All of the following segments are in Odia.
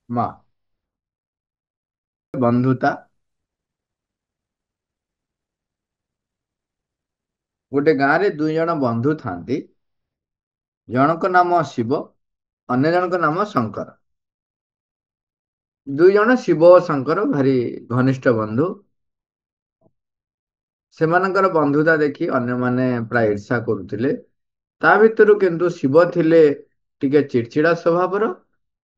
ମା ବନ୍ଧୁତା। ଗୋଟେ ଗାଁରେ ଦୁଇ ଜଣ ବନ୍ଧୁ ଥାନ୍ତି। ଜଣଙ୍କ ନାମ ଶିବ, ଅନ୍ୟ ଜଣଙ୍କ ନାମ ଶଙ୍କର। ଦୁଇ ଜଣ ଶିବ ଓ ଶଙ୍କର ଭାରି ଘନିଷ୍ଠ ବନ୍ଧୁ। ସେମାନଙ୍କର ବନ୍ଧୁତା ଦେଖି ଅନ୍ୟମାନେ ପ୍ରାୟ ଈର୍ଷା କରୁଥିଲେ। ତା ଭିତରୁ କିନ୍ତୁ ଶିବ ଥିଲେ ଟିକେ ଚିଡଚିଡା ସ୍ୱଭାବର,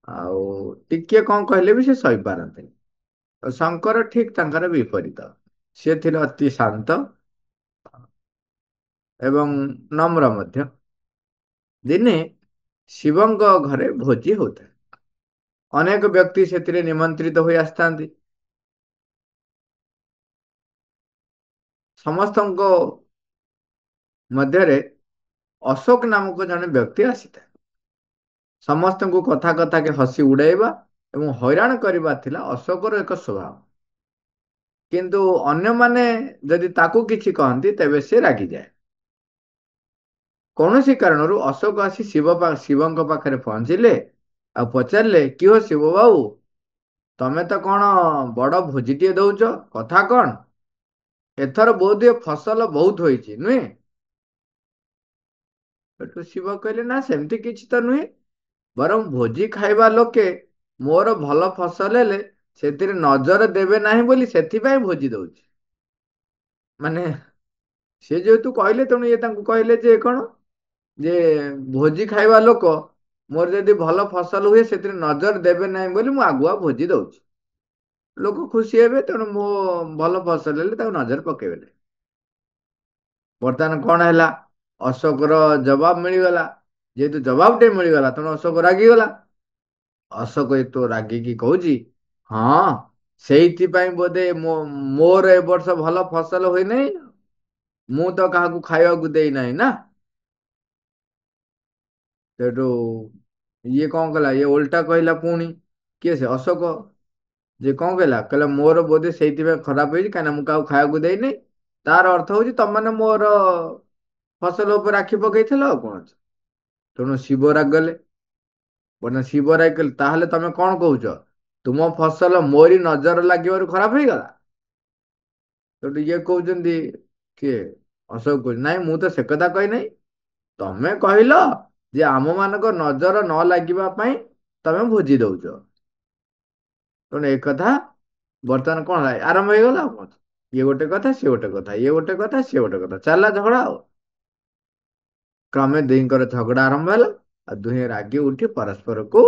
ଆଉ ଟିକେ କଣ କହିଲେ ବି ସେ ସହିପାରନ୍ତିନି। ଶଙ୍କର ଠିକ ତାଙ୍କର ବିପରୀତ। ସେ ଥିଲେ ଅତି ଶାନ୍ତ ଏବଂ ନମ୍ର ମଧ୍ୟ। ଦିନେ ଶିବଙ୍କ ଘରେ ଭୋଜି ହଉଥାଏ। ଅନେକ ବ୍ୟକ୍ତି ସେଥିରେ ନିମନ୍ତ୍ରିତ ହୋଇ ଆସିଥାନ୍ତି। ସମସ୍ତଙ୍କ ମଧ୍ୟରେ ଅଶୋକ ନାମକ ଜଣେ ବ୍ୟକ୍ତି ଆସିଥାଏ। ସମସ୍ତଙ୍କୁ କଥା କଥାକେ ହସି ଉଡାଇବା ଏବଂ ହଇରାଣ କରିବା ଥିଲା ଅଶୋକର ଏକ ସ୍ୱଭାବ। କିନ୍ତୁ ଅନ୍ୟମାନେ ଯଦି ତାକୁ କିଛି କହନ୍ତି ତେବେ ସେ ରାଗିଯାଏ। କୌଣସି କାରଣରୁ ଅଶୋକ ଆସି ଶିବଙ୍କ ପାଖରେ ପହଞ୍ଚିଲେ ଆଉ ପଚାରିଲେ, କି ହୋ ଶିବ ବାବୁ, ତମେ ତ କଣ ବଡ ଭୋଜିଟିଏ ଦଉଛ, କଥା କଣ? ଏଥର ବୋଧହୁଏ ଫସଲ ବହୁତ ହୋଇଛି, ନୁହେଁ? ସେଠୁ ଶିବ କହିଲେ, ନା ସେମିତି କିଛି ତ ନୁହେଁ। ବରଂ ଭୋଜି ଖାଇବା ଲୋକେ ମୋର ଭଲ ଫସଲ ହେଲେ ସେଥିରେ ନଜର ଦେବେ ନାହିଁ ବୋଲି ସେଥିପାଇଁ ଭୋଜି ଦଉଛି। ମାନେ ସେ ଯେହେତୁ କହିଲେ, ତେଣୁ ଇଏ ତାଙ୍କୁ କହିଲେ ଯେ କଣ, ଯେ ଭୋଜି ଖାଇବା ଲୋକ ମୋର ଯଦି ଭଲ ଫସଲ ହୁଏ ସେଥିରେ ନଜର ଦେବେ ନାହିଁ ବୋଲି ମୁଁ ଆଗୁଆ ଭୋଜି ଦଉଛି। ଲୋକ ଖୁସି ହେବେ, ତେଣୁ ମୋ ଭଲ ଫସଲ ହେଲେ ତାକୁ ନଜର ପକେଇବେ। ବର୍ତ୍ତମାନ କଣ ହେଲା? ଅଶୋକର ଜବାବ ମିଳିଗଲା। ଯେହେତୁ ଜବାବ ଟେ ମିଳିଗଲା, ତେଣୁ ଅଶୋକ ରାଗିଗଲା। ଅଶୋକ ଏତ ରାଗିକି କହୁଛି, ହଁ ସେଇଥିପାଇଁ ବୋଧେ ମୋର ଏ ବର୍ଷ ଭଲ ଫସଲ ହୋଇନାହିଁ। ମୁଁ ତ କାହାକୁ ଖାଇବାକୁ ଦେଇନାହିଁ ନା। ସେଠୁ ଇଏ କଣ କଲା, ଇଏ ଓଲଟା କହିଲା ପୁଣି। କିଏ ସେ? ଅଶୋକ। ଯେ କଣ କହିଲା, କହିଲା ମୋର ବୋଧେ ସେଇଥିପାଇଁ ଖରାପ ହେଇଛି କାହିଁକିନା ମୁଁ କାହାକୁ ଖାଇବାକୁ ଦେଇନି। ତାର ଅର୍ଥ ହଉଛି ତମାନେ ମୋର ଫସଲ ଉପରେ ଆଖି ପକେଇଥିଲ ଆଉ କଣ ଅଛି। ତେଣୁ ଶିବ ରାଗିଗଲେ। ଶିବ ରାଗିଗଲେ, ତାହେଲେ ତମେ କଣ କହୁଛ? ତୁମ ଫସଲ ମୋରି ନଜର ଲାଗିବାରୁ ଖରାପ ହେଇଗଲା। ସେଠୁ ଇଏ କହୁଛନ୍ତି, କିଏ? ଅଶୋକ କହୁଛି, ନାଇଁ ମୁଁ ତ ସେ କଥା କହିନାହିଁ। ତମେ କହିଲ ଯେ ଆମ ମାନଙ୍କ ନଜର ନ ଲାଗିବା ପାଇଁ ତମେ ଭୋଜି ଦଉଛ। ତେଣୁ ଏ କଥା ବର୍ତ୍ତମାନ କଣ ହେଲା, ଆରମ୍ଭ ହେଇଗଲା ଆଉ କଣ। ଇଏ ଗୋଟେ କଥା, ସିଏ ଗୋଟେ କଥା, ଇଏ ଗୋଟେ କଥା, ସିଏ ଗୋଟେ କଥା, ଚାଲିଲା ଝଗଡା ଆଉ। କ୍ରମେ ଦୁହିଁଙ୍କର ଝଗଡା ଆରମ୍ଭ ହେଲା ଆଉ ଦୁହେଁ ରାଗି ଉଠି ପରସ୍ପରକୁ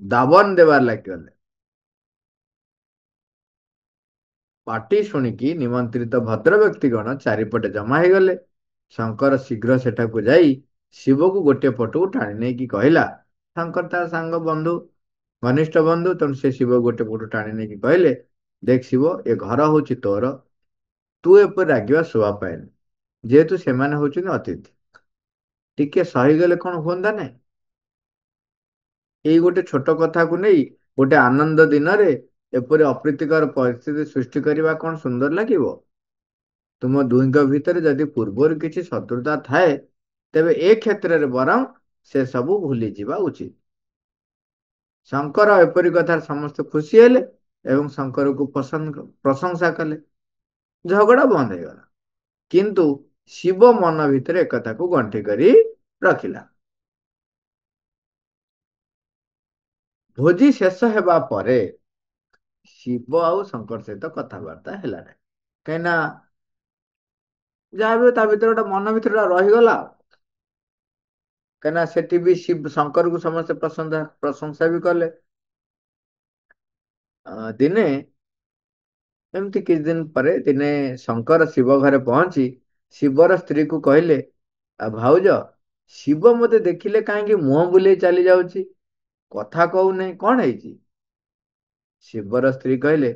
ଦାବନ ଦେବାରେ ଲାଗିଗଲେ। ପାଟି ଶୁଣିକି ନିମନ୍ତ୍ରିତ ଭଦ୍ର ବ୍ୟକ୍ତିଗଣ ଚାରିପଟେ ଜମା ହେଇଗଲେ। ଶଙ୍କର ଶୀଘ୍ର ସେଠାକୁ ଯାଇ ଶିବକୁ ଗୋଟିଏ ପଟକୁ ଟାଣି ନେଇକି କହିଲା, ଶଙ୍କର ତା ସାଙ୍ଗ ବନ୍ଧୁ, ଘନିଷ୍ଠ ବନ୍ଧୁ, ତେଣୁ ସେ ଶିବ ଗୋଟେ ପଟୁ ଟାଣି ନେଇକି କହିଲେ, ଦେଖ ଶିବ, ଏ ଘର ହଉଛି ତୋର। ତୁ ଏପରି ରାଗିବା ଶୋଭା ପାଏନି, ଯେହେତୁ ସେମାନେ ହଉଛନ୍ତି ଅତିଥି। ଟିକେ ସହିଗଲେ କଣ ହୁଅନ୍ତା ନାହିଁ? ଏଇ ଗୋଟେ ଛୋଟ କଥାକୁ ନେଇ ଗୋଟେ ଆନନ୍ଦ ଦିନରେ ଏପରି ଅପ୍ରୀତିକର ପରିସ୍ଥିତି ସୃଷ୍ଟି କରିବା କଣ ସୁନ୍ଦର ଲାଗିବ? ତୁମ ଦୁହିଁଙ୍କ ଭିତରେ ଯଦି ପୂର୍ବରୁ କିଛି ଶତ୍ରୁତା ଥାଏ, ତେବେ ଏ କ୍ଷେତ୍ରରେ ବରଂ ସେ ସବୁ ଭୁଲିଯିବା ଉଚିତ। ଶଙ୍କର ଏପରି କଥାରେ ସମସ୍ତେ ଖୁସି ହେଲେ ଏବଂ ଶଙ୍କରକୁ ପ୍ରଶଂସା କଲେ। ଝଗଡା ବନ୍ଦ ହେଇଗଲା। କିନ୍ତୁ ଶିବ ମନ ଭିତରେ ଏକଥାକୁ ଗଣ୍ଠି କରି ରଖିଲା। ଭୋଜି ଶେଷ ହେବା ପରେ ଶିବ ଆଉ ଶଙ୍କର ସହିତ କଥାବାର୍ତ୍ତା ହେଲା ନାହିଁ। କାହିଁକି ନା ଯାହା ବି ହଉ ତା ଭିତରେ ଗୋଟେ ମନ ଭିତରେ ଗୋଟେ ରହିଗଲା ଆଉ। କାହିଁକିନା ସେଠି ବି ଶଙ୍କରକୁ ସମସ୍ତେ ପ୍ରଶଂସା ବି କଲେ। ଦିନେ ଏମିତି କିଛି ଦିନ ପରେ ଦିନେ ଶଙ୍କର ଶିବ ଘରେ ପହଞ୍ଚି ଶିବର ସ୍ତ୍ରୀକୁ କହିଲେ, ଆଉ ଭାଉଜ, ଶିବ ମତେ ଦେଖିଲେ କାହିଁକି ମୁହଁ ବୁଲେଇ ଚାଲି ଯାଉଛି, କଥା କହୁନାହିଁ, କଣ ହେଇଛି? ଶିବର ସ୍ତ୍ରୀ କହିଲେ,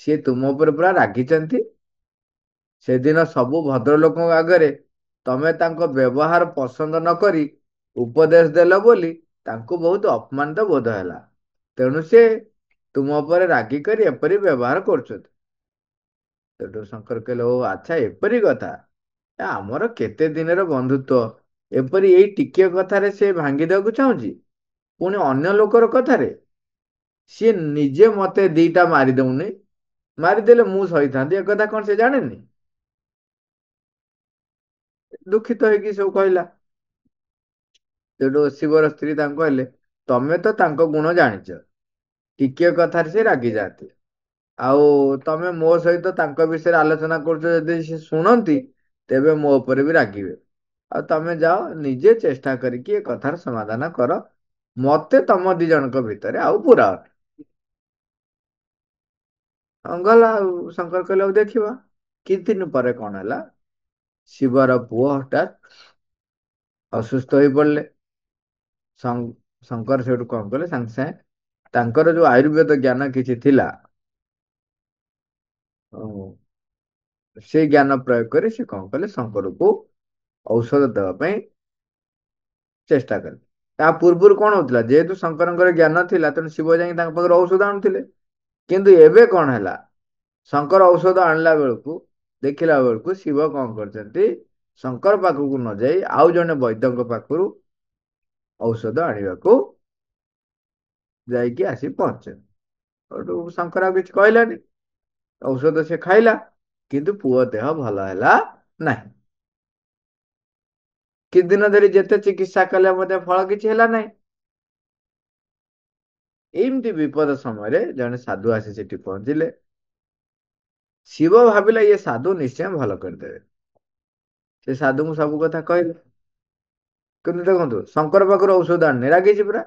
ସିଏ ତୁମ ଉପରେ ପୁରା ରାଗିଛନ୍ତି। ସେଦିନ ସବୁ ଭଦ୍ରଲୋକଙ୍କ ଆଗରେ ତମେ ତାଙ୍କ ବ୍ୟବହାର ପସନ୍ଦ ନ କରି ଉପଦେଶ ଦେଲ ବୋଲି ତାଙ୍କୁ ବହୁତ ଅପମାନିତ ବୋଧ ହେଲା। ତେଣୁ ସେ ତୁମ ଉପରେ ରାଗିକରି ଏପରି ବ୍ୟବହାର କରୁଛନ୍ତି। ସେଠୁ ଶଙ୍କର କହିଲେ, ଓ ଆଚ୍ଛା ଏପରି କଥା। ଆମର କେତେ ଦିନର ବନ୍ଧୁତ୍ୱ, ଏପରି ଏଇ ଟିକିଏ କଥାରେ ସେ ଭାଙ୍ଗି ଦେବାକୁ ଚାହୁଁଛି, ପୁଣି ଅନ୍ୟ ଲୋକର କଥାରେ। ସିଏ ନିଜେ ମତେ ଦିଟା ମାରିଦଉନି, ମାରିଦେଲେ ମୁଁ ସହିଥାନ୍ତି, ଏ କଥା କଣ ସେ ଜାଣେନି? ଦୁଃଖିତ ହେଇକି ସବୁ କହିଲା। ସେଠୁ ଶିବର ସ୍ତ୍ରୀ ତାଙ୍କୁ କହିଲେ, ତମେ ତ ତାଙ୍କ ଗୁଣ ଜାଣିଛ, ଟିକିଏ କଥାରେ ସେ ରାଗି ଯାଆନ୍ତି। ଆଉ ତମେ ମୋ ସହିତ ତାଙ୍କ ବିଷୟରେ ଆଲୋଚନା କରୁଛ, ଯଦି ସେ ଶୁଣନ୍ତି ତେବେ ମୋ ଉପରେ ବି ରାଗିବେ। ଆଉ ତମେ ଯାଅ ନିଜେ ଚେଷ୍ଟା କରିକି ଏ କଥାର ସମାଧାନ କର, ମତେ ତମ ଦି ଜଣଙ୍କ ଭିତରେ ଆଉ ପୁରାଅନି। ହଁ, ଗଲା ଆଉ। ଶଙ୍କର କହିଲେ, ଆଉ ଦେଖିବା। କିଛି ଦିନ ପରେ କଣ ହେଲା, ଶିବର ପୁଅ ହଠାତ୍ ଅସୁସ୍ଥ ହେଇ ପଡିଲେ। ଶଙ୍କର ସେଠୁ କଣ କଲେ, ସାଙ୍ଗେ ସାଙ୍ଗେ ତାଙ୍କର ଯୋଉ ଆୟୁର୍ବେଦ ଜ୍ଞାନ କିଛି ଥିଲା, ଉଁ, ସେଇ ଜ୍ଞାନ ପ୍ରୟୋଗ କରି ସେ କଣ କଲେ, ଶଙ୍କରକୁ ଔଷଧ ଦେବା ପାଇଁ ଚେଷ୍ଟା କଲେ। ତା ପୂର୍ବରୁ କଣ ହଉଥିଲା, ଯେହେତୁ ଶଙ୍କରଙ୍କର ଜ୍ଞାନ ଥିଲା, ତେଣୁ ଶିବ ଯାଇକି ତାଙ୍କ ପାଖରେ ଔଷଧ ଆଣୁଥିଲେ। କିନ୍ତୁ ଏବେ କଣ ହେଲା, ଶଙ୍କର ଔଷଧ ଆଣିଲା ବେଳକୁ, ଦେଖିଲା ବେଳକୁ ଶିବ କଣ କରିଛନ୍ତି, ଶଙ୍କର ପାଖକୁ ନ ଯାଇ ଆଉ ଜଣେ ବୈଦ୍ୟଙ୍କ ପାଖରୁ ଔଷଧ ଆଣିବାକୁ ଯାଇକି ଆସି ପହଞ୍ଚେ। ସେଠୁ ଶଙ୍କର ଆଉ କିଛି କହିଲାନି, ଔଷଧ ସେ ଖାଇଲା, କିନ୍ତୁ ପୁଅ ଦେହ ଭଲ ହେଲା ନାହିଁ। କିଛି ଦିନ ଧରି ଯେତେ ଚିକିତ୍ସା କଲେ ମଧ୍ୟ ଫଳ କିଛି ହେଲା ନାହିଁ। ଏମିତି ବିପଦ ସମୟରେ ଜଣେ ସାଧୁ ଆସି ସେଠି ପହଞ୍ଚିଲେ। ଶିବ ଭାବିଲା ଇଏ ସାଧୁ ନିଶ୍ଚୟ ଭଲ କରିଦେବେ। ସେ ସାଧୁଙ୍କୁ ସବୁ କଥା କହିଲେ। କିନ୍ତୁ ଦେଖନ୍ତୁ, ଶଙ୍କର ପାଖରୁ ଔଷଧ ଆଣିନି, ରାଗିଛି ପୁରା।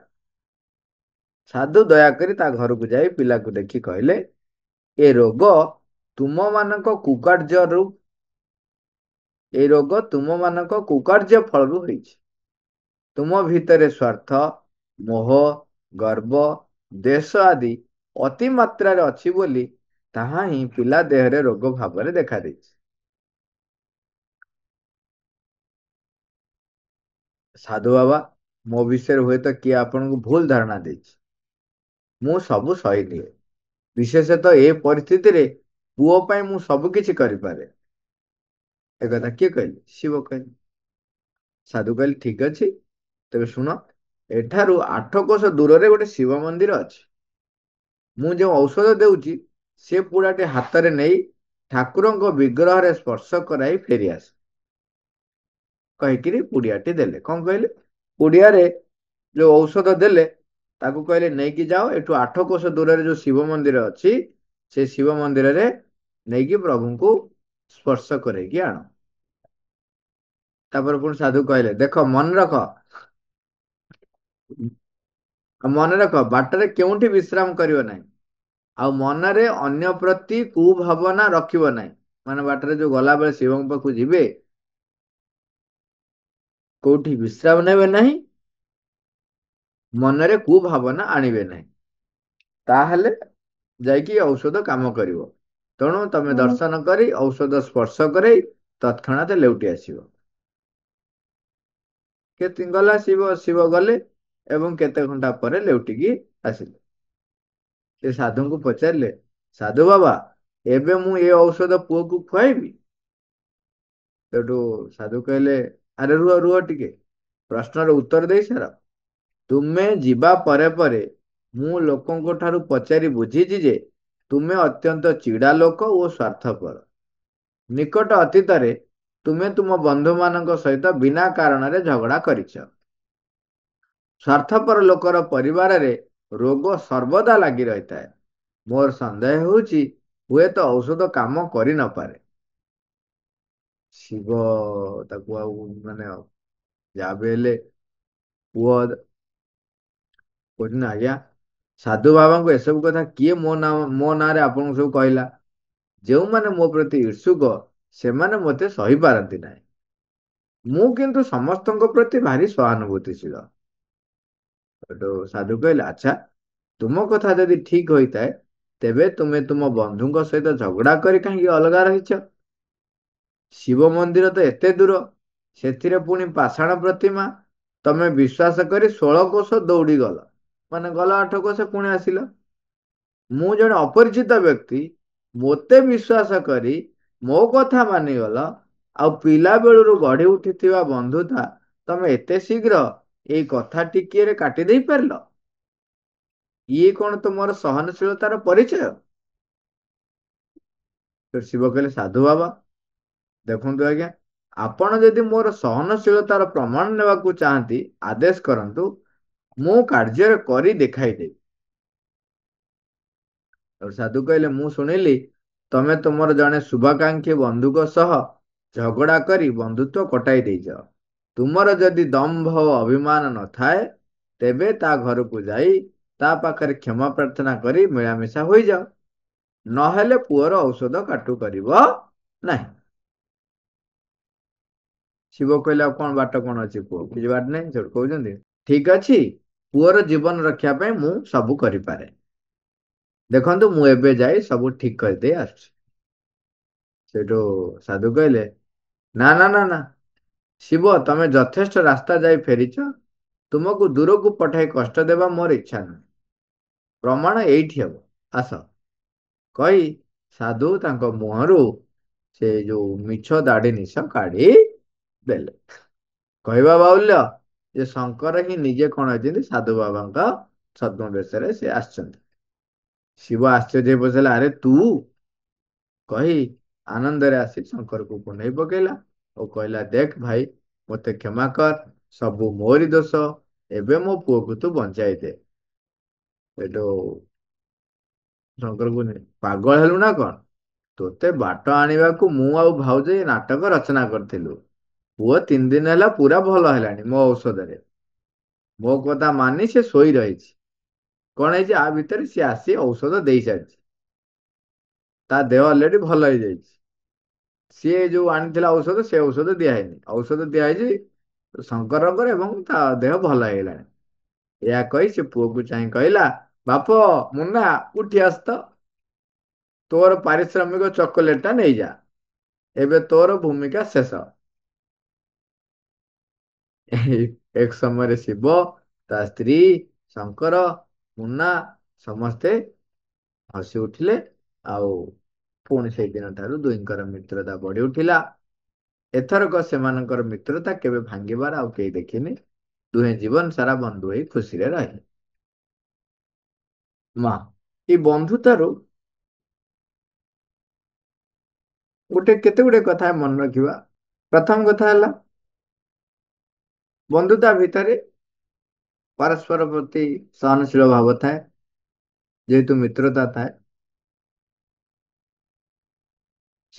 ସାଧୁ ଦୟାକରି ତା ଘରକୁ ଯାଇ ପିଲାକୁ ଦେଖି କହିଲେ, ଏ ରୋଗ ତୁମ ମାନଙ୍କ କୁକାର୍ଯ୍ୟରୁ, ଏ ରୋଗ ତୁମ ମାନଙ୍କ କୁକାର୍ଯ୍ୟ ଫଳରୁ ହେଇଛି। ତୁମ ଭିତରେ ସ୍ୱାର୍ଥ, ମୋହ, ଗର୍ବ, ଦେଶ ଆଦି ଅତି ମାତ୍ରାରେ ଅଛି ବୋଲି ତାହା ହିଁ ପିଲା ଦେହରେ ରୋଗ ଭାବରେ ଦେଖାଦେଇଛି। ସାଧୁ ବାବା, ମୋ ବିଷୟରେ ହୁଏତ କିଏ ଆପଣଙ୍କୁ ଭୁଲ ଧାରଣା ଦେଇଛି। ମୁଁ ସବୁ ସହିନିଏ। ବିଶେଷତଃ ଏ ପରିସ୍ଥିତିରେ ପୁଅ ପାଇଁ ମୁଁ ସବୁ କିଛି କରିପାରେ। ଏକଥା କିଏ କହିଲେ? ଶିବ କହିଲେ। ସାଧୁ କହିଲେ, ଠିକ ଅଛି, ତେବେ ଶୁଣ, ଏଠାରୁ 8 କୋଶ ଦୂରରେ ଗୋଟେ ଶିବ ମନ୍ଦିର ଅଛି। ମୁଁ ଯେଉଁ ଔଷଧ ଦେଉଛି, ସେ ପୁଡ଼ାଟି ହାତରେ ନେଇ ଠାକୁରଙ୍କ ବିଗ୍ରହରେ ସ୍ପର୍ଶ କରାଇ ଫେରିଆସ। କହିକିରି ପୁଡ଼ିଆଟି ଦେଲେ। କଣ କହିଲେ? ପୁଡ଼ିଆରେ ଯୋଉ ଔଷଧ ଦେଲେ, ତାକୁ କହିଲେ ନେଇକି ଯାଅ, ଏଠୁ 8 କୋଶ ଦୂରରେ ଯୋଉ ଶିବ ମନ୍ଦିର ଅଛି, ସେ ଶିବ ମନ୍ଦିରରେ ନେଇକି ପ୍ରଭୁଙ୍କୁ ସ୍ପର୍ଶ କରେଇକି ଆଣ। ତାପରେ ପୁଣି ସାଧୁ କହିଲେ, ଦେଖ ମନେ ରଖ, ମନେ ରଖ, ବାଟରେ କେଉଁଠି ବିଶ୍ରାମ କରିବ ନାହିଁ। ଆଉ ମନରେ ଅନ୍ୟ ପ୍ରତି କୁଭାବନା ରଖିବ ନାହିଁ। ମାନେ ବାଟରେ ଯୋଉ ଗଲାବେଳେ ଶିବଙ୍କ ପାଖକୁ ଯିବେ, କୋଉଠି ବିଶ୍ରାମ ନେବେ ନାହିଁ, ମନରେ କୁଭାବନା ଆଣିବେ ନାହିଁ। ତାହେଲେ ଯାଇକି ଔଷଧ କାମ କରିବ। ତେଣୁ ତମେ ଦର୍ଶନ କରି ଔଷଧ ସ୍ପର୍ଶ କରି ତତ୍କ୍ଷଣାତ ଲେଉଟି ଆସିବ। କେତେ ଗଲା, ଶିବ ଶିବ ଗଲେ ଏବଂ କେତେ ଘଣ୍ଟା ପରେ ଲେଉଟିକି ଆସିଲେ। ସେ ସାଧୁଙ୍କୁ ପଚାରିଲେ, ସାଧୁ ବାବା, ଏବେ ମୁଁ ଏ ଔଷଧ ପୁଅକୁ ଖୁଆଇବି? ସେଠୁ ସାଧୁ କହିଲେ, ଆରେ ରୁହ ରୁହ ଟିକେ, ପ୍ରଶ୍ନର ଉତ୍ତର ଦେଇ ସାର। ତୁମେ ଯିବା ପରେ ପରେ ମୁଁ ଲୋକଙ୍କ ଠାରୁ ପଚାରି ବୁଝିଛି ଯେ ତୁମେ ଅତ୍ୟନ୍ତ ଚିଡ଼ା ଲୋକ ଓ ସ୍ୱାର୍ଥପର। ନିକଟ ଅତୀତରେ ତୁମେ ତୁମ ବନ୍ଧୁମାନଙ୍କ ସହିତ ବିନା କାରଣରେ ଝଗଡ଼ା କରିଛ। ସ୍ୱାର୍ଥପର ଲୋକର ପରିବାରରେ ରୋଗ ସର୍ବଦା ଲାଗି ରହିଥାଏ। ମୋର ସନ୍ଦେହ ହେଉଛି, ହୁଏତ ଔଷଧ କାମ କରିନପାରେ। ଶିବ ତାକୁ ଆଉ ମାନେ ଯାହା ବି ହେଲେ ପୁଅ କହୁଛନ୍ତି, ଆଜ୍ଞା, ସାଧୁ ବାବାଙ୍କୁ ଏସବୁ କଥା କିଏ ମୋ ନାଁରେ ଆପଣଙ୍କୁ ସବୁ କହିଲା? ଯେଉଁମାନେ ମୋ ପ୍ରତି ଇର୍ଷୁକ, ସେମାନେ ମୋତେ ସହିପାରନ୍ତି ନାହିଁ। ମୁଁ କିନ୍ତୁ ସମସ୍ତଙ୍କ ପ୍ରତି ଭାରି ସହାନୁଭୂତିଶୀଳ। ସେଠୁ ସାଧୁ କହିଲେ, ଆଚ୍ଛା, ତୁମ କଥା ଯଦି ଠିକ ହୋଇଥାଏ, ତେବେ ତୁମେ ତୁମ ବନ୍ଧୁଙ୍କ ସହିତ ଝଗଡ଼ା କରି କାହିଁକି ଅଲଗା ରହିଛ? ଶିବ ମନ୍ଦିର ତ ଏତେ ଦୂର, ସେଥିରେ ପୁଣି ପାଷାଣ ପ୍ରତିମା। ତମେ ବିଶ୍ୱାସ କରି 16 କୋଶ ଦୌଡ଼ି ଗଲ, ମାନେ ଗଲ 8 କୋଶ ପୁଣି ଆସିଲ। ମୁଁ ଜଣେ ଅପରିଚିତ ବ୍ୟକ୍ତି, ମୋତେ ବିଶ୍ୱାସ କରି ମୋ କଥା ମାନିଗଲ, ଆଉ ପିଲା ବେଳରୁ ଗଢି ଉଠିଥିବା ବନ୍ଧୁତା ତମେ ଏତେ ଶୀଘ୍ର ଏଇ କଥା ଟିକିଏରେ କାଟି ଦେଇ ପାରିଲ? ଇଏ କଣ ତୁମର ସହନଶୀଳତାର ପରିଚୟ? ତ ଶିବ କହିଲେ, ସାଧୁ ବାବା, ଦେଖନ୍ତୁ ଆଜ୍ଞା, ଆପଣ ଯଦି ମୋର ସହନଶୀଳତାର ପ୍ରମାଣ ନେବାକୁ ଚାହାନ୍ତି, ଆଦେଶ କରନ୍ତୁ, ମୁଁ କାର୍ଯ୍ୟରେ କରି ଦେଖାଇଦେବି। ଆଉ ସାଧୁ କହିଲେ, ମୁଁ ଶୁଣିଲି ତମେ ତୁମର ଜଣେ ଶୁଭାକାଂକ୍ଷୀ ବନ୍ଧୁଙ୍କ ସହ ଝଗଡା କରି ବନ୍ଧୁତ୍ୱ କଟାଇ ଦେଇଛ। ତୁମର ଯଦି ଦମ୍ଭ ଓ ଅଭିମାନ ନଥାଏ, ତେବେ ତା ଘରକୁ ଯାଇ ତା ପାଖରେ କ୍ଷମା ପ୍ରାର୍ଥନା କରି ମିଳାମିଶା ହୋଇଯାଅ। ନହେଲେ ପୁଅର ଔଷଧ କାଟୁ କରିବ ନାହିଁ। ଶିବ କହିଲେ, ଆଉ କଣ ବାଟ କଣ ଅଛି ପୁଅ? କିଛି ବାଟ ନାହିଁ। ସେଠୁ କହୁଛନ୍ତି, ଠିକ ଅଛି, ପୁଅର ଜୀବନ ରକ୍ଷା ପାଇଁ ମୁଁ ସବୁ କରିପାରେ। ଦେଖନ୍ତୁ, ମୁଁ ଏବେ ଯାଇ ସବୁ ଠିକ କରିଦେଇ ଆସୁଛି। ସେଇଠୁ ସାଧୁ କହିଲେ, ନା ନା ନା ନା, ଶିବ, ତମେ ଯଥେଷ୍ଟ ରାସ୍ତା ଯାଇ ଫେରିଛ। ତୁମକୁ ଦୂରକୁ ପଠାଇ କଷ୍ଟ ଦେବା ମୋର ଇଚ୍ଛା ନାହିଁ। ପ୍ରମାଣ ଏଇଠି ହବ, ଆସ। କହି ସାଧୁ ତାଙ୍କ ମୁହଁରୁ ସେ ଯୋଉ ମିଛ ଦାଢି ନିଶ କାଢି ଦେଲେ। କହିବା ବାହୁଲ୍ୟ ଯେ ଶଙ୍କର ହିଁ ନିଜେ କଣ ହେଇଛନ୍ତି, ସାଧୁ ବାବାଙ୍କ ଛଦ୍ମବେଶରେ ସେ ଆସିଛନ୍ତି। ଶିବ ଆଶ୍ଚର୍ଯ୍ୟ ହେଇ ପଚାରିଲେ, ଆରେ ତୁ? କହି ଆନନ୍ଦରେ ଆସି ଶଙ୍କରକୁ କୁଣ୍ଢେଇ ପକେଇଲା ଓ କହିଲା, ଦେଖ ଭାଇ, ମୋତେ କ୍ଷମା କର, ସବୁ ମୋରି ଦୋଷ। ଏବେ ମୋ ପୁଅକୁ ତୁ ବଞ୍ଚାଇ ଦେ। ଏଠୁ ଶଙ୍କର କହୁନି, ପାଗଳ ହେଲୁ ନା କଣ? ତୋତେ ବାଟ ଆଣିବାକୁ ମୁଁ ଆଉ ଭାଉଜ ଏ ନାଟକ ରଚନା କରିଥିଲୁ। ପୁଅ 3 ଦିନ ହେଲା ପୁରା ଭଲ ହେଲାଣି ମୋ ଔଷଧରେ। ମୋ କଥା ମାନି ସେ ଶୋଇ ରହିଛି। କଣ ହେଇଛି, ଆ ଭିତରେ ସିଏ ଆସି ଔଷଧ ଦେଇ ସାରିଛି। ତା ଦେହ ଅଲରେଡି ଭଲ ହେଇଯାଇଛି। ସିଏ ଯୋଉ ଆଣିଥିଲା ଔଷଧ, ସେ ଔଷଧ ଦିଆହେଇନି। ଔଷଧ ଦିଆହେଇଛି ଶଙ୍କରଙ୍କର ଏବଂ ତା ଦେହ ଭଲ ହେଇଗଲାଣି। ଏହା କହି ସେ ପୁଅକୁ ଚାହିଁ କହିଲା, ବାପ, ମୁନା, ଉଠି ଆସ ତ। ତୋର ପାରିଶ୍ରମିକ ଚକୋଲେଟ ଟା ନେଇଯା। ଏବେ ତୋର ଭୂମିକା ଶେଷ। ଏକ ସମୟରେ ଶିବ, ତା ସ୍ତ୍ରୀ, ଶଙ୍କର, ମୁନା ସମସ୍ତେ ହସି ଉଠିଲେ। ଆଉ ପୁଣି ସେଇଦିନ ଠାରୁ ଦୁହିଁଙ୍କର ମିତ୍ରତା ବଢି ଉଠିଲା। ଏଥରକ ସେମାନଙ୍କର ମିତ୍ରତା କେବେ ଭାଙ୍ଗିବାର ଆଉ କେହି ଦେଖିନି। ଦୁହେଁ ଜୀବନ ସାରା ବନ୍ଧୁ ହୋଇ ଖୁସିରେ ରହିଲେ। ମା, ଏଇ ବନ୍ଧୁତାରୁ କେତେ ଗୁଡେ କଥା ମନେ ରଖିବା। ପ୍ରଥମ କଥା ହେଲା, ବନ୍ଧୁତା ଭିତରେ ପରସ୍ପର ପ୍ରତି ସହନଶୀଳ ଭାବ ଥାଏ। ଯେହେତୁ ମିତ୍ରତା ଥାଏ,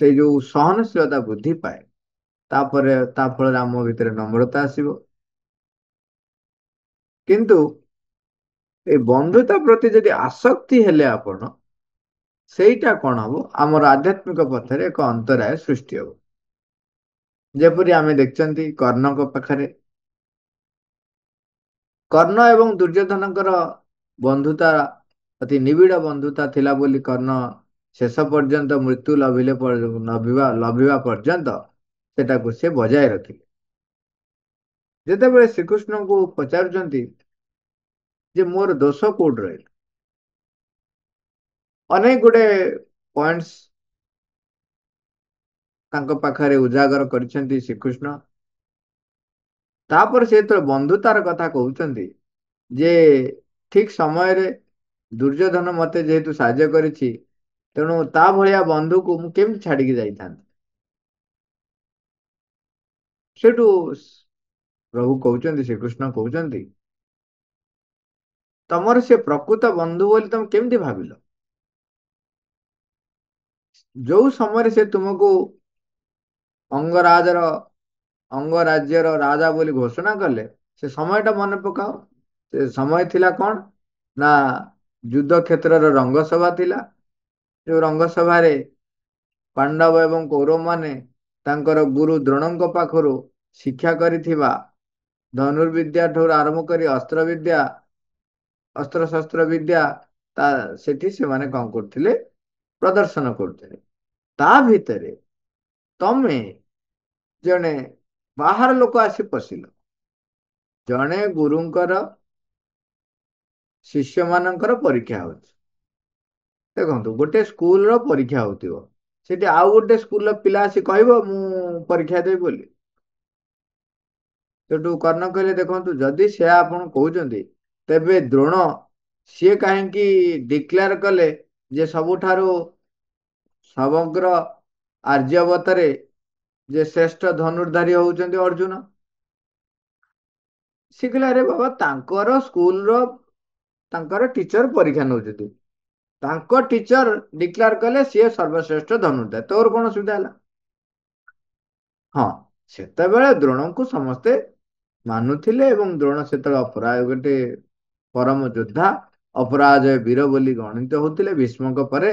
ସେଇ ଯୋଉ ସହନଶୀଳତା ବୃଦ୍ଧି ପାଏ। ତାପରେ ତା ଫଳରେ ଆମ ଭିତରେ ନମ୍ରତା ଆସିବ। କିନ୍ତୁ ଏଇ ବନ୍ଧୁତା ପ୍ରତି ଯଦି ଆସକ୍ତି ହେଲେ ଆପଣ, ସେଇଟା କଣ ହବ, ଆମର ଆଧ୍ୟାତ୍ମିକ ପଥରେ ଏକ ଅନ୍ତରାୟ ସୃଷ୍ଟି ହବ। ଯେପରି ଆମେ ଦେଖିଛନ୍ତି କର୍ଣ୍ଣଙ୍କ ପାଖରେ, କର୍ଣ୍ଣ ଏବଂ ଦୁର୍ଯ୍ୟୋଧନଙ୍କର ବନ୍ଧୁତା ଅତି ନିବିଡ଼ ବନ୍ଧୁତା ଥିଲା ବୋଲି କର୍ଣ୍ଣ ଶେଷ ପର୍ଯ୍ୟନ୍ତ ମୃତ୍ୟୁ ଲଭିବା ପର୍ଯ୍ୟନ୍ତ ସେଟାକୁ ସେ ବଜାୟ ରଖିଲେ। ଯେତେବେଳେ ଶ୍ରୀକୃଷ୍ଣଙ୍କୁ ପଚାରୁଛନ୍ତି ଯେ ମୋର ଦୋଷ କୋଉଠି ରହିଲା, ଅନେକ ଗୁଡେ ପଏଣ୍ଟସ ତାଙ୍କ ପାଖରେ ଉଜାଗର କରିଛନ୍ତି ଶ୍ରୀକୃଷ୍ଣ। ତାପରେ ସେ ଯେତେବେଳେ ବନ୍ଧୁତାର କଥା କହୁଛନ୍ତି ଯେ ଠିକ ସମୟରେ ଦୁର୍ଯ୍ୟୋଧନ ମତେ ଯେହେତୁ ସାହାଯ୍ୟ କରିଛି, ତେଣୁ ତା ଭଳିଆ ବନ୍ଧୁକୁ ମୁଁ କେମିତି ଛାଡିକି ଯାଇଥାନ୍ତି। ସେଠୁ ପ୍ରଭୁ କହୁଛନ୍ତି, ଶ୍ରୀକୃଷ୍ଣ କହୁଛନ୍ତି, ତମର ସେ ପ୍ରକୃତ ବନ୍ଧୁ ବୋଲି ତମେ କେମିତି ଭାବିଲ? ଯୋଉ ସମୟରେ ସେ ତୁମକୁ ଅଙ୍ଗରାଜର ଅଙ୍ଗରାଜ୍ୟର ରାଜା ବୋଲି ଘୋଷଣା କଲେ, ସେ ସମୟଟା ମନେ ପକାଅ। ସେ ସମୟ ଥିଲା କଣ ନା, ଯୁଦ୍ଧ କ୍ଷେତ୍ରର ରଙ୍ଗସଭା ଥିଲା। ଯୋଉ ରଙ୍ଗସଭାରେ ପାଣ୍ଡବ ଏବଂ କୌରବ ମାନେ ତାଙ୍କର ଗୁରୁ ଦ୍ରୋଣଙ୍କ ପାଖରୁ ଶିକ୍ଷା କରିଥିବା ଧନୁର୍ବିଦ୍ୟା ଠାରୁ ଆରମ୍ଭ କରି ଅସ୍ତ୍ରଶସ୍ତ୍ର ବିଦ୍ୟା, ତା ସେଠି ସେମାନେ କଣ କରୁଥିଲେ, ପ୍ରଦର୍ଶନ କରୁଥିଲେ। ତା ଭିତରେ ତମେ ଜଣେ ବାହାର ଲୋକ ଆସି ପଶିଲ। ଜଣେ ଗୁରୁଙ୍କର ଶିଷ୍ୟ ମାନଙ୍କର ପରୀକ୍ଷା ହଉଛି। ଦେଖନ୍ତୁ, ଗୋଟେ ସ୍କୁଲର ପରୀକ୍ଷା ହଉଥିବ, ସେଠି ଆଉ ଗୋଟେ ସ୍କୁଲର ପିଲା ଆସି କହିବ ମୁଁ ପରୀକ୍ଷା ଦେବି ବୋଲି? ସେଠୁ କର୍ଣ୍ଣ କହିଲେ, ଦେଖନ୍ତୁ, ଯଦି ସେ ଆପଣ କହୁଛନ୍ତି, ତେବେ ଦ୍ରୋଣ ସିଏ କାହିଁକି ଡିକ୍ଲେୟାର କଲେ ଯେ ସବୁଠାରୁ ସମଗ୍ର ଆର୍ଯ୍ୟବତରେ ଯେ ଶ୍ରେଷ୍ଠ ଧନୁର୍ଧାରୀ ହଉଛନ୍ତି ଅର୍ଜୁନ? ସେ କହିଲେ ଆରେ ବାବା ତାଙ୍କର ସ୍କୁଲର ତାଙ୍କର ଟିଚର ପରୀକ୍ଷା ନଉଛନ୍ତି, ତାଙ୍କ ଟିଚର ଡିକ୍ଲେୟାର କଲେ ସିଏ ସର୍ବଶ୍ରେଷ୍ଠ ଧନୁର୍ଧାରୀ, ତୋର କଣ ଅସୁବିଧା ହେଲା? ହଁ, ସେତେବେଳେ ଦ୍ରୋଣଙ୍କୁ ସମସ୍ତେ ମାନୁଥିଲେ ଏବଂ ଦ୍ରୋଣ ସେତେବେଳେ ଗୋଟେ ପରମ ଯୋଦ୍ଧା, ଅପରାଜୟ ବୀର ବୋଲି ଗଣିତ ହଉଥିଲେ। ଭୀଷ୍ମଙ୍କ ପରେ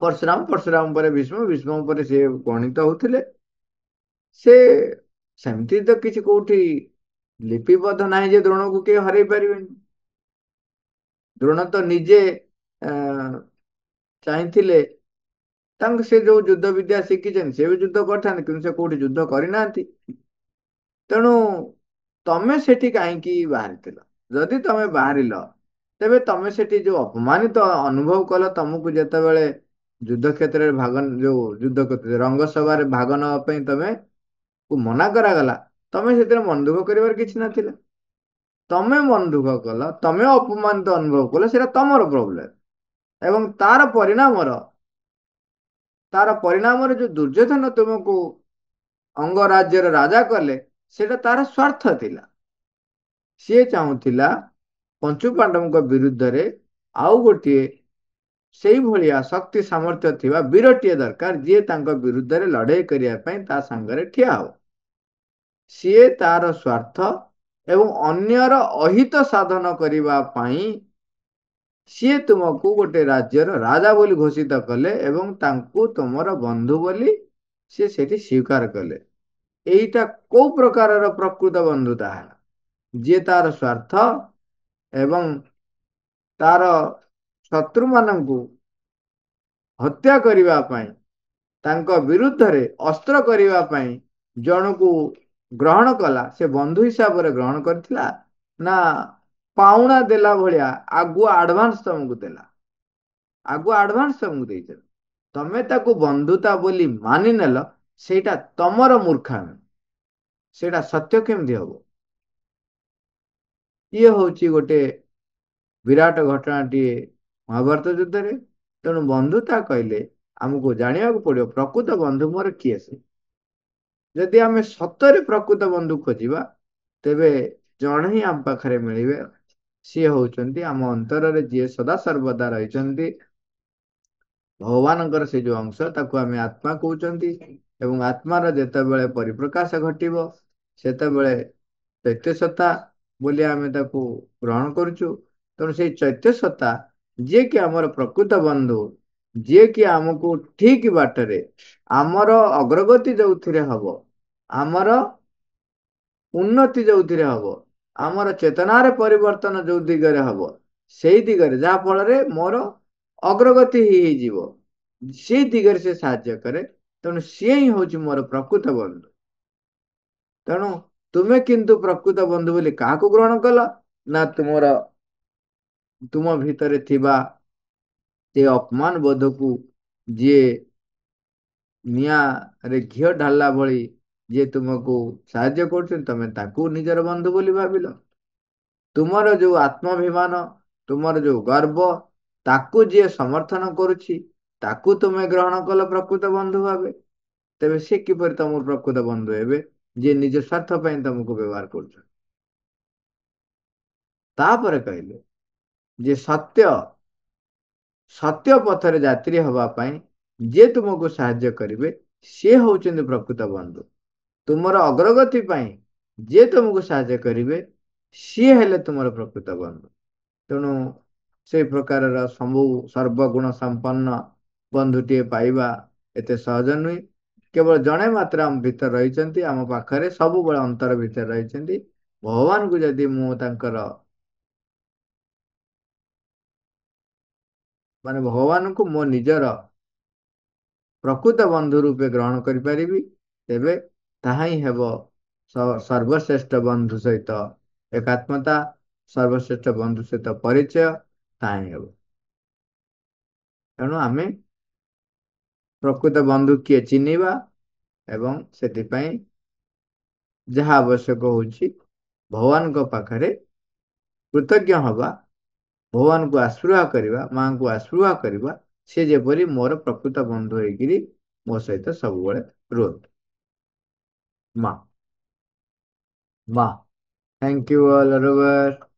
ପରଶୁରାମ, ପରଶୁରାମ ପରେ ଭୀଷ୍ମ, ଭୀଷ୍ମଙ୍କ ପରେ ସେ ଗଣିତ ହଉଥିଲେ। ସେ ସେମିତି ତ କିଛି କୋଉଠି ଲିପିବଦ୍ଧ ନାହିଁ ଯେ ଦ୍ରୋଣକୁ କେହି ହରେଇ ପାରିବେନି। ଦ୍ରୋଣ ତ ନିଜେ ଚାହିଁଥିଲେ, ତାଙ୍କୁ ସେ ଯୋଉ ଯୁଦ୍ଧ ବିଦ୍ୟା ଶିଖିଛନ୍ତି ସେ ବି ଯୁଦ୍ଧ କରିଥାନ୍ତି, କିନ୍ତୁ ସେ କୋଉଠି ଯୁଦ୍ଧ କରିନାହାନ୍ତି। ତେଣୁ ତମେ ସେଠି କାହିଁକି ବାହାରିଥିଲ? ଯଦି ତମେ ବାହାରିଲ, ତେବେ ତମେ ସେଠି ଯୋଉ ଅପମାନିତ ଅନୁଭବ କଲ, ତମକୁ ଯେତେବେଳେ ଯୁଦ୍ଧ କ୍ଷେତ୍ରରେ ଯୋଉ ଯୁଦ୍ଧ କ୍ଷେତ୍ରରେ ରଙ୍ଗସଭାରେ ଭାଗ ନେବା ପାଇଁ ତମେ ମନା କରାଗଲା, ତମେ ସେଥିରେ ମନ ଦୁଃଖ କରିବାର କିଛି ନଥିଲା। ତମେ ମନ ଦୁଃଖ କଲ, ତମେ ଅପମାନିତ ଅନୁଭବ କଲ, ସେଟା ତମର ପ୍ରୋବ୍ଲେମ। ଏବଂ ତାର ପରିଣାମରେ ଯୋଉ ଦୁର୍ଯ୍ୟୋଧନ ତୁମକୁ ଅଙ୍ଗରାଜ୍ୟର ରାଜା କଲେ, ସେଟା ତାର ସ୍ୱାର୍ଥ ଥିଲା। ସିଏ ଚାହୁଁଥିଲା ପଞ୍ଚୁ ପାଣ୍ଡବଙ୍କ ବିରୁଦ୍ଧରେ ଆଉ ଗୋଟିଏ ସେଇଭଳିଆ ଶକ୍ତି ସାମର୍ଥ୍ୟ ଥିବା ବୀରଟିଏ ଦରକାର, ଯିଏ ତାଙ୍କ ବିରୁଦ୍ଧରେ ଲଢେଇ କରିବା ପାଇଁ ତା ସାଙ୍ଗରେ ଠିଆ ହବ। ସିଏ ତାର ସ୍ୱାର୍ଥ ଏବଂ ଅନ୍ୟର ଅହିତ ସାଧନ କରିବା ପାଇଁ ସିଏ ତୁମକୁ ଗୋଟେ ରାଜ୍ୟର ରାଜା ବୋଲି ଘୋଷିତ କଲେ ଏବଂ ତାଙ୍କୁ ତୁମର ବନ୍ଧୁ ବୋଲି ସିଏ ସେଠି ସ୍ୱୀକାର କଲେ। ଏଇଟା କୋଉ ପ୍ରକାରର ପ୍ରକୃତ ବନ୍ଧୁତା ହେଲା? ଯିଏ ତାର ସ୍ୱାର୍ଥ ଏବଂ ତାର ଶତ୍ରୁ ମାନଙ୍କୁ ହତ୍ୟା କରିବା ପାଇଁ, ତାଙ୍କ ବିରୁଦ୍ଧରେ ଅସ୍ତ୍ର କରିବା ପାଇଁ ଜଣକୁ ଗ୍ରହଣ କଲା, ସେ ବନ୍ଧୁ ହିସାବରେ ଗ୍ରହଣ କରିଥିଲା ନା ପାଉଣା ଦେଲା ଭଳିଆ ଆଗୁଆ ଆଡଭାନ୍ସ ତମକୁ ଦେଲା? ଆଗୁଆ ଆଡଭାନ୍ସ ତମକୁ ଦେଇଥିଲା, ତମେ ତାକୁ ବନ୍ଧୁତା ବୋଲି ମାନି ନେଲ, ସେଇଟା ତମର ମୂର୍ଖାମି। ସେଇଟା ସତ୍ୟ କେମିତି ହବ? ଇଏ ହଉଛି ଗୋଟେ ବିରାଟ ଘଟଣାଟିଏ ମହାଭାରତ ଯୁଦ୍ଧରେ। ତେଣୁ ବନ୍ଧୁତା କହିଲେ ଆମକୁ ଜାଣିବାକୁ ପଡିବ ପ୍ରକୃତ ବନ୍ଧୁ ମୋର କିଏ ସେ। ଯଦି ଆମେ ସତରେ ପ୍ରକୃତ ବନ୍ଧୁ ଖୋଜିବା, ତେବେ ଜଣେ ହିଁ ଆମ ପାଖରେ ମିଳିବେ। ସିଏ ହଉଛନ୍ତି ଆମ ଅନ୍ତରରେ ଯିଏ ସଦା ସର୍ବଦା ରହିଛନ୍ତି, ଭଗବାନଙ୍କର ସେ ଯୋଉ ଅଂଶ, ତାକୁ ଆମେ ଆତ୍ମା କହୁଛନ୍ତି। ଏବଂ ଆତ୍ମାର ଯେତେବେଳେ ପରିପ୍ରକାଶ ଘଟିବ, ସେତେବେଳେ ଚୈତ୍ୟ ସତ୍ତା ବୋଲି ଆମେ ତାକୁ ଗ୍ରହଣ କରୁଛୁ। ତେଣୁ ସେଇ ଚୈତ୍ୟ ସତ୍ତା ଯିଏକି ଆମର ପ୍ରକୃତ ବନ୍ଧୁ, ଯିଏକି ଆମକୁ ଠିକ ବାଟରେ ଆମର ଅଗ୍ରଗତି ଯୋଉଥିରେ ହବ, ଆମର ଉନ୍ନତି ଯୋଉଥିରେ ହବ, ଆମର ଚେତନାରେ ପରିବର୍ତ୍ତନ ଯୋଉ ଦିଗରେ ହବ, ସେଇ ଦିଗରେ ଯାହା ଫଳରେ ମୋର ଅଗ୍ରଗତି ହେଇଯିବ, ସେଇ ଦିଗରେ ସେ ସାହାଯ୍ୟ କରେ। ତେଣୁ ସିଏ ହିଁ ହଉଛି ମୋର ପ୍ରକୃତ ବନ୍ଧୁ। ତେଣୁ ତୁମେ କିନ୍ତୁ ପ୍ରକୃତ ବନ୍ଧୁ ବୋଲି କାହାକୁ ଗ୍ରହଣ କଲ? ନା ତୁମ ଭିତରେ ଥିବା ସେ ଅପମାନ ବୋଧକୁ, ଯିଏ ନିଆଁରେ ଘିଅ ଢାଳିଲା ଭଳି ଯିଏ ତୁମକୁ ସାହାଯ୍ୟ କରୁଛନ୍ତି, ତମେ ତାକୁ ନିଜର ବନ୍ଧୁ ବୋଲି ଭାବିଲ। ତୁମର ଯୋଉ ଆତ୍ମାଭିମାନ, ତୁମର ଯୋଉ ଗର୍ବ, ତାକୁ ଯିଏ ସମର୍ଥନ କରୁଛି, ତାକୁ ତୁମେ ଗ୍ରହଣ କଲ ପ୍ରକୃତ ବନ୍ଧୁ ଭାବେ। ତେବେ ସେ କିପରି ତମର ପ୍ରକୃତ ବନ୍ଧୁ ହେବେ, ଯିଏ ନିଜ ସ୍ୱାର୍ଥ ପାଇଁ ତମକୁ ବ୍ୟବହାର କରୁଛନ୍ତି? ତାପରେ କହିଲେ ଯେ ସତ୍ୟ ପଥରେ ଯାତ୍ରୀ ହବା ପାଇଁ ଯିଏ ତୁମକୁ ସାହାଯ୍ୟ କରିବେ, ସିଏ ହଉଛନ୍ତି ପ୍ରକୃତ ବନ୍ଧୁ। ତୁମର ଅଗ୍ରଗତି ପାଇଁ ଯିଏ ତୁମକୁ ସାହାଯ୍ୟ କରିବେ, ସିଏ ହେଲେ ତୁମର ପ୍ରକୃତ ବନ୍ଧୁ। ତେଣୁ ସେଇ ପ୍ରକାରର ସବୁ ସର୍ବଗୁଣ ସମ୍ପନ୍ନ ବନ୍ଧୁଟିଏ ପାଇବା ଏତେ ସହଜ ନୁହେଁ। କେବଳ ଜଣେ ମାତ୍ର ଆମ ଭିତରେ ରହିଛନ୍ତି, ଆମ ପାଖରେ ସବୁବେଳେ ଅନ୍ତର ଭିତରେ ରହିଛନ୍ତି। ଭଗବାନଙ୍କୁ ଯଦି ମୁଁ ତାଙ୍କର ମାନେ ଭଗବାନଙ୍କୁ ମୋ ନିଜର ପ୍ରକୃତ ବନ୍ଧୁ ରୂପେ ଗ୍ରହଣ କରିପାରିବି, ତେବେ ତାହା ହିଁ ହେବ ସର୍ବଶ୍ରେଷ୍ଠ ବନ୍ଧୁ ସହିତ ଏକାତ୍ମତା, ସର୍ବଶ୍ରେଷ୍ଠ ବନ୍ଧୁ ସହିତ ପରିଚୟ, ତାହା ହିଁ ହେବ। ତେଣୁ ଆମେ ପ୍ରକୃତ ବନ୍ଧୁ କିଏ ଚିହ୍ନିବା ଏବଂ ସେଥିପାଇଁ ଯାହା ଆବଶ୍ୟକ ହଉଛି ଭଗବାନଙ୍କ ପାଖରେ କୃତଜ୍ଞ ହବା, ଭଗବାନଙ୍କୁ ଆଶୀର୍ବାଦ କରିବା, ମାଙ୍କୁ ଆଶୀର୍ବାଦ କରିବା, ସେ ଯେପରି ମୋର ପ୍ରକୃତ ବନ୍ଧୁ ହେଇକିରି ମୋ ସହିତ ସବୁବେଳେ ରୁହନ୍ତୁ। ମା। ମା। ଥ୍ୟାଙ୍କ ୟୁ ଅଲ୍, ରବିବାର।